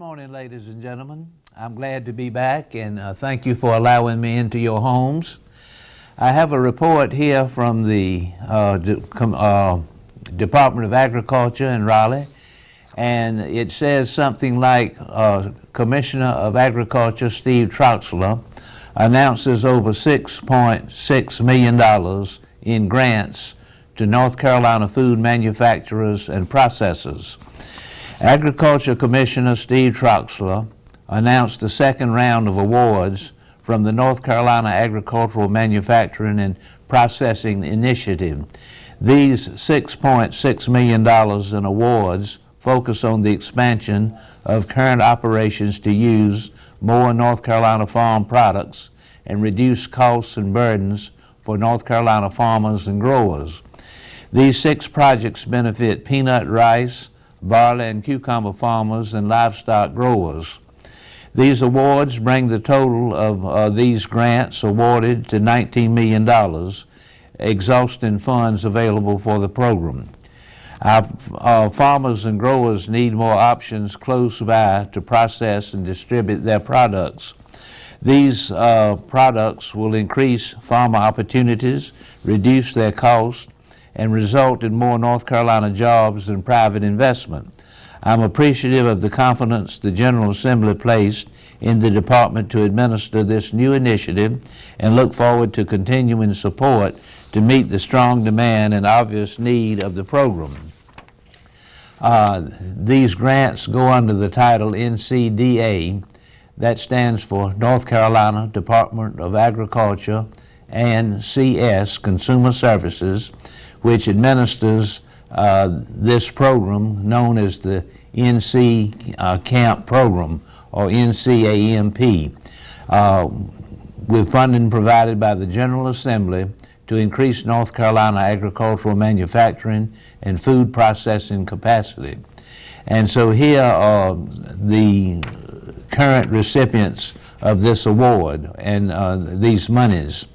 morning, ladies and gentlemen. I'm glad to be back, and thank you for allowing me into your homes. I have a report here from the Department of Agriculture in Raleigh, and it says something like Commissioner of Agriculture Steve Troxler announces over $6.6 million in grants to North Carolina food manufacturers and processors. Agriculture Commissioner Steve Troxler announced the second round of awards from the North Carolina Agricultural Manufacturing and Processing Initiative. These $6.6 million in awards focus on the expansion of current operations to use more North Carolina farm products and reduce costs and burdens for North Carolina farmers and growers. These 6 projects benefit peanut, rice, barley and cucumber farmers and livestock growers. These awards bring the total of these grants awarded to $19 million, exhausting funds available for the program. Our farmers and growers need more options close by to process and distribute their products. These products will increase farmer opportunities, reduce their costs, and result in more North Carolina jobs and private investment. I'm appreciative of the confidence the General Assembly placed in the department to administer this new initiative and look forward to continuing support to meet the strong demand and obvious need of the program. These grants go under the title NCDA, that stands for North Carolina Department of Agriculture, and CS, Consumer Services, which administers this program known as the NC CAMP program, or NCAMP, with funding provided by the General Assembly to increase North Carolina agricultural manufacturing and food processing capacity. And so here are the current recipients of this award and these monies.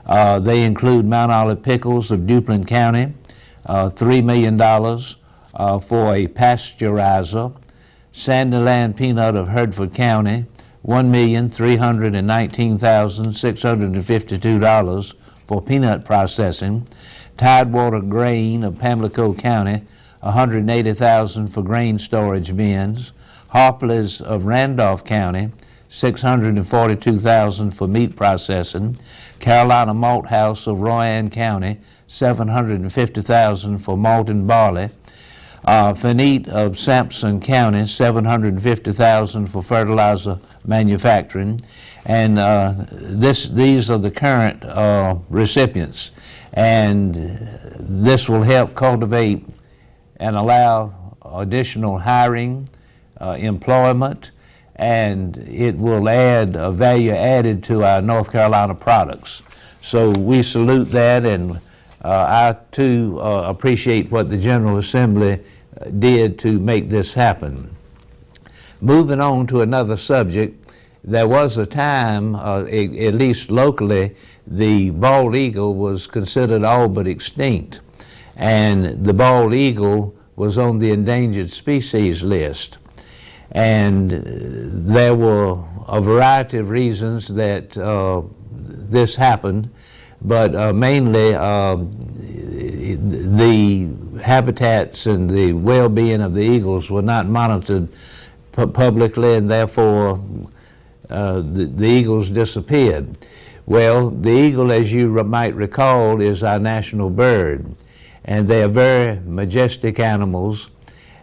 They include Mount Olive Pickles of Duplin County, $3 million for a pasteurizer. Sandyland Peanut of Hertford County, $1,319,652 for peanut processing. Tidewater Grain of Pamlico County, $180,000 for grain storage bins. Harpley's of Randolph County, $642,000 for meat processing. Carolina Malt House of Rowan County, $750,000 for malt and barley. Finite of Sampson County, $750,000 for fertilizer manufacturing. And these are the current recipients. And this will help cultivate and allow additional hiring, employment, and it will add a value added to our North Carolina products. So we salute that, and I too appreciate what the General Assembly did to make this happen. Moving on to another subject, there was a time, at least locally, the bald eagle was considered all but extinct, and the bald eagle was on the endangered species list. And there were a variety of reasons that this happened, but mainly the habitats and the well-being of the eagles were not monitored publicly, and therefore the eagles disappeared. Well, the eagle, as you might recall, is our national bird, and they are very majestic animals,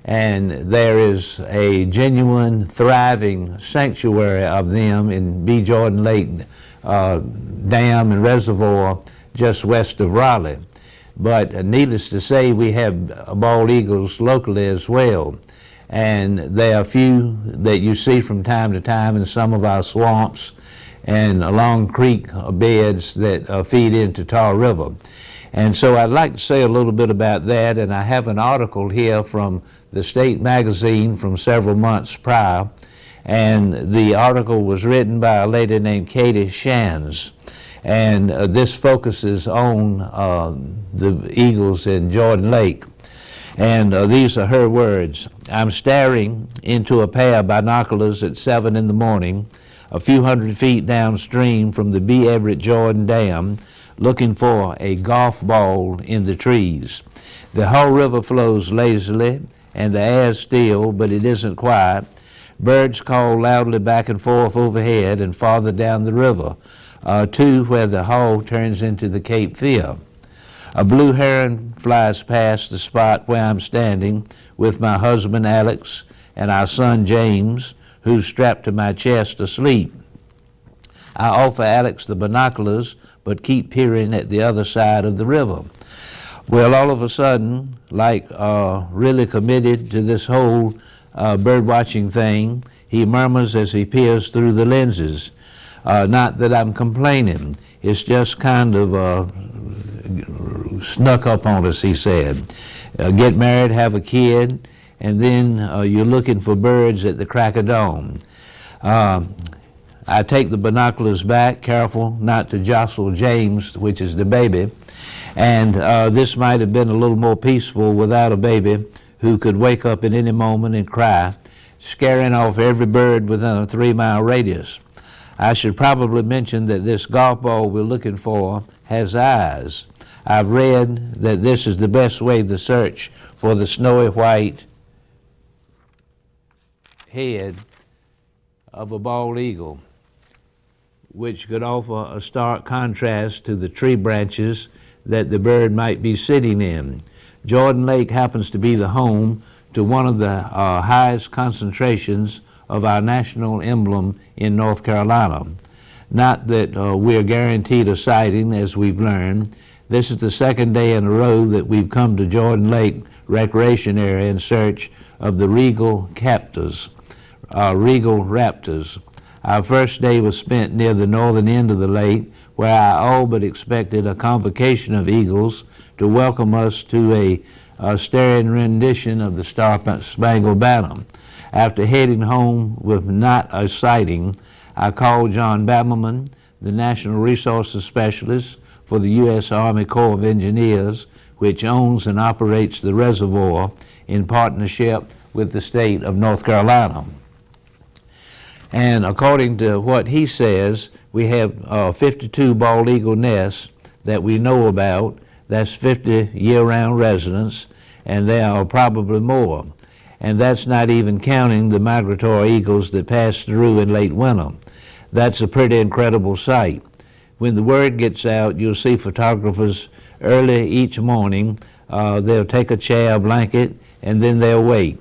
and there is a genuine, thriving sanctuary of them in B. Jordan Lake Dam and Reservoir just west of Raleigh. But needless to say, we have bald eagles locally as well. And there are a few that you see from time to time in some of our swamps and along creek beds that feed into Tar River. And so I'd like to say a little bit about that, and I have an article here from the State Magazine from several months prior, and the article was written by a lady named Katie Shands, and this focuses on the eagles in Jordan Lake. And these are her words. I'm staring into a pair of binoculars at 7 in the morning, a few hundred feet downstream from the B. Everett Jordan Dam, looking for a golf ball in the trees. The whole river flows lazily, and the air is still, but it isn't quiet. Birds call loudly back and forth overhead and farther down the river, to where the Hull turns into the Cape Fear. A blue heron flies past the spot where I'm standing with my husband Alex and our son James, who's strapped to my chest asleep. I offer Alex the binoculars, but keep peering at the other side of the river. Well, all of a sudden, like really committed to this whole bird watching thing, he murmurs as he peers through the lenses. Not that I'm complaining, it's just kind of snuck up on us, he said. Get married, have a kid, and then you're looking for birds at the crack of dawn. I take the binoculars back, careful not to jostle James, which is the baby, and this might have been a little more peaceful without a baby who could wake up at any moment and cry, scaring off every bird within a 3-mile radius. I should probably mention that this golf ball we're looking for has eyes. I've read that this is the best way to search for the snowy white head of a bald eagle, which could offer a stark contrast to the tree branches that the bird might be sitting in. Jordan Lake happens to be the home to one of the highest concentrations of our national emblem in North Carolina. Not that we're guaranteed a sighting, as we've learned. This is the second day in a row that we've come to Jordan Lake Recreation Area in search of the regal raptors. Our first day was spent near the northern end of the lake, where I all but expected a convocation of eagles to welcome us to a stirring rendition of the Star-Spangled Banner. After heading home with not a sighting, I called John Bammerman, the National Resources Specialist for the U.S. Army Corps of Engineers, which owns and operates the reservoir in partnership with the state of North Carolina. And according to what he says, we have 52 bald eagle nests that we know about. That's 50 year-round residents, and there are probably more. And that's not even counting the migratory eagles that pass through in late winter. That's a pretty incredible sight. When the word gets out, you'll see photographers early each morning. They'll take a chair, a blanket, and then they'll wait.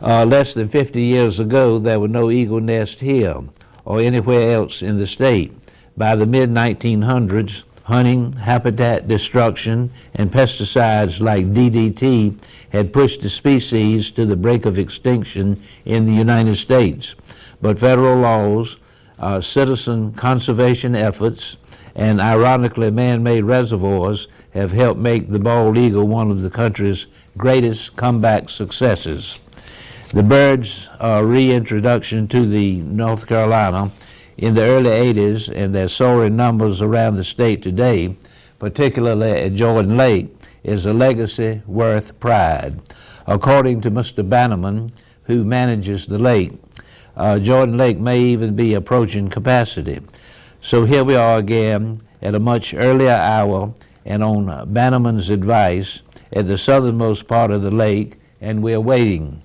Less than 50 years ago, there were no eagle nests here or anywhere else in the state. By the mid-1900s, hunting, habitat destruction, and pesticides like DDT had pushed the species to the brink of extinction in the United States. But federal laws, citizen conservation efforts, and ironically man-made reservoirs have helped make the bald eagle one of the country's greatest comeback successes. The bird's reintroduction to the North Carolina in the early 80s and their soaring numbers around the state today, particularly at Jordan Lake, is a legacy worth pride. According to Mr. Bannerman, who manages the lake, Jordan Lake may even be approaching capacity. So here we are again at a much earlier hour and on Bannerman's advice at the southernmost part of the lake, and we're waiting.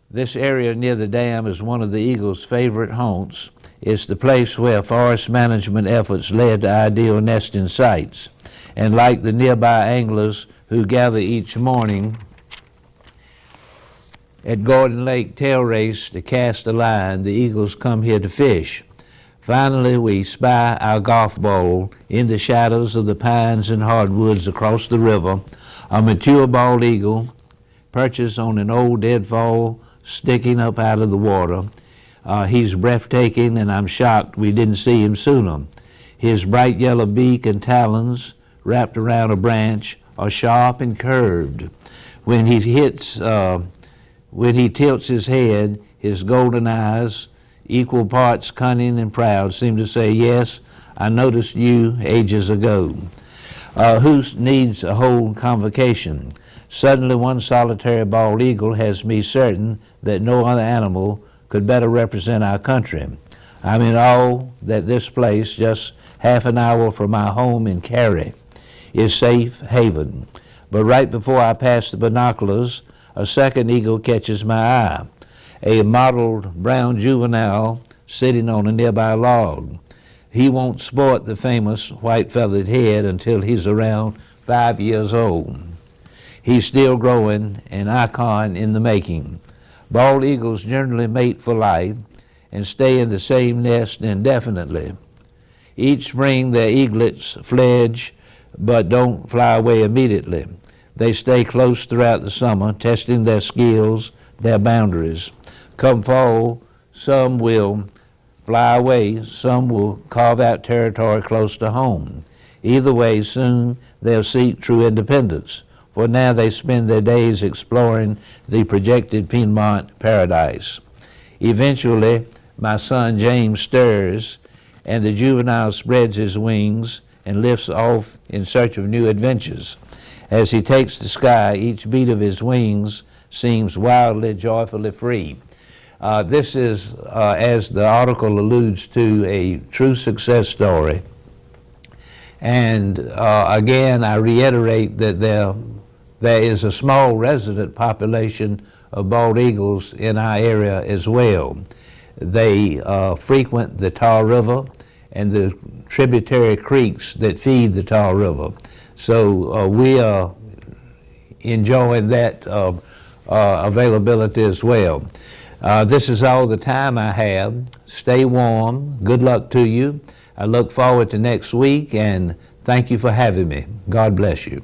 This area near the dam is one of the eagle's favorite haunts. It's the place where forest management efforts led to ideal nesting sites. And like the nearby anglers who gather each morning at Gordon Lake Tail Race to cast a line, the eagles come here to fish. Finally, we spy our golf ball in the shadows of the pines and hardwoods across the river. A mature bald eagle perches on an old deadfall sticking up out of the water. He's breathtaking, and I'm shocked we didn't see him sooner. His bright yellow beak and talons wrapped around a branch are sharp and curved. When he tilts his head, his golden eyes, equal parts cunning and proud, seem to say, "Yes, I noticed you ages ago." Who needs a whole convocation? Suddenly one solitary bald eagle has me certain that no other animal could better represent our country. I'm in awe that this place, just half an hour from my home in Cary, is safe haven. But right before I pass the binoculars, a second eagle catches my eye, a mottled brown juvenile sitting on a nearby log. He won't sport the famous white feathered head until he's around 5 years old. He's still growing, an icon in the making. Bald eagles generally mate for life and stay in the same nest indefinitely. Each spring their eaglets fledge but don't fly away immediately. They stay close throughout the summer, testing their skills, their boundaries. Come fall, some will fly away, some will carve out territory close to home. Either way, soon they'll seek true independence, for now they spend their days exploring the projected Piedmont paradise. Eventually, my son James stirs, and the juvenile spreads his wings and lifts off in search of new adventures. As he takes the sky, each beat of his wings seems wildly, joyfully free. This is, as the article alludes to, a true success story. And again, I reiterate that there is a small resident population of bald eagles in our area as well. They frequent the Tar River and the tributary creeks that feed the Tar River. So we are enjoying that availability as well. This is all the time I have. Stay warm. Good luck to you. I look forward to next week, and thank you for having me. God bless you.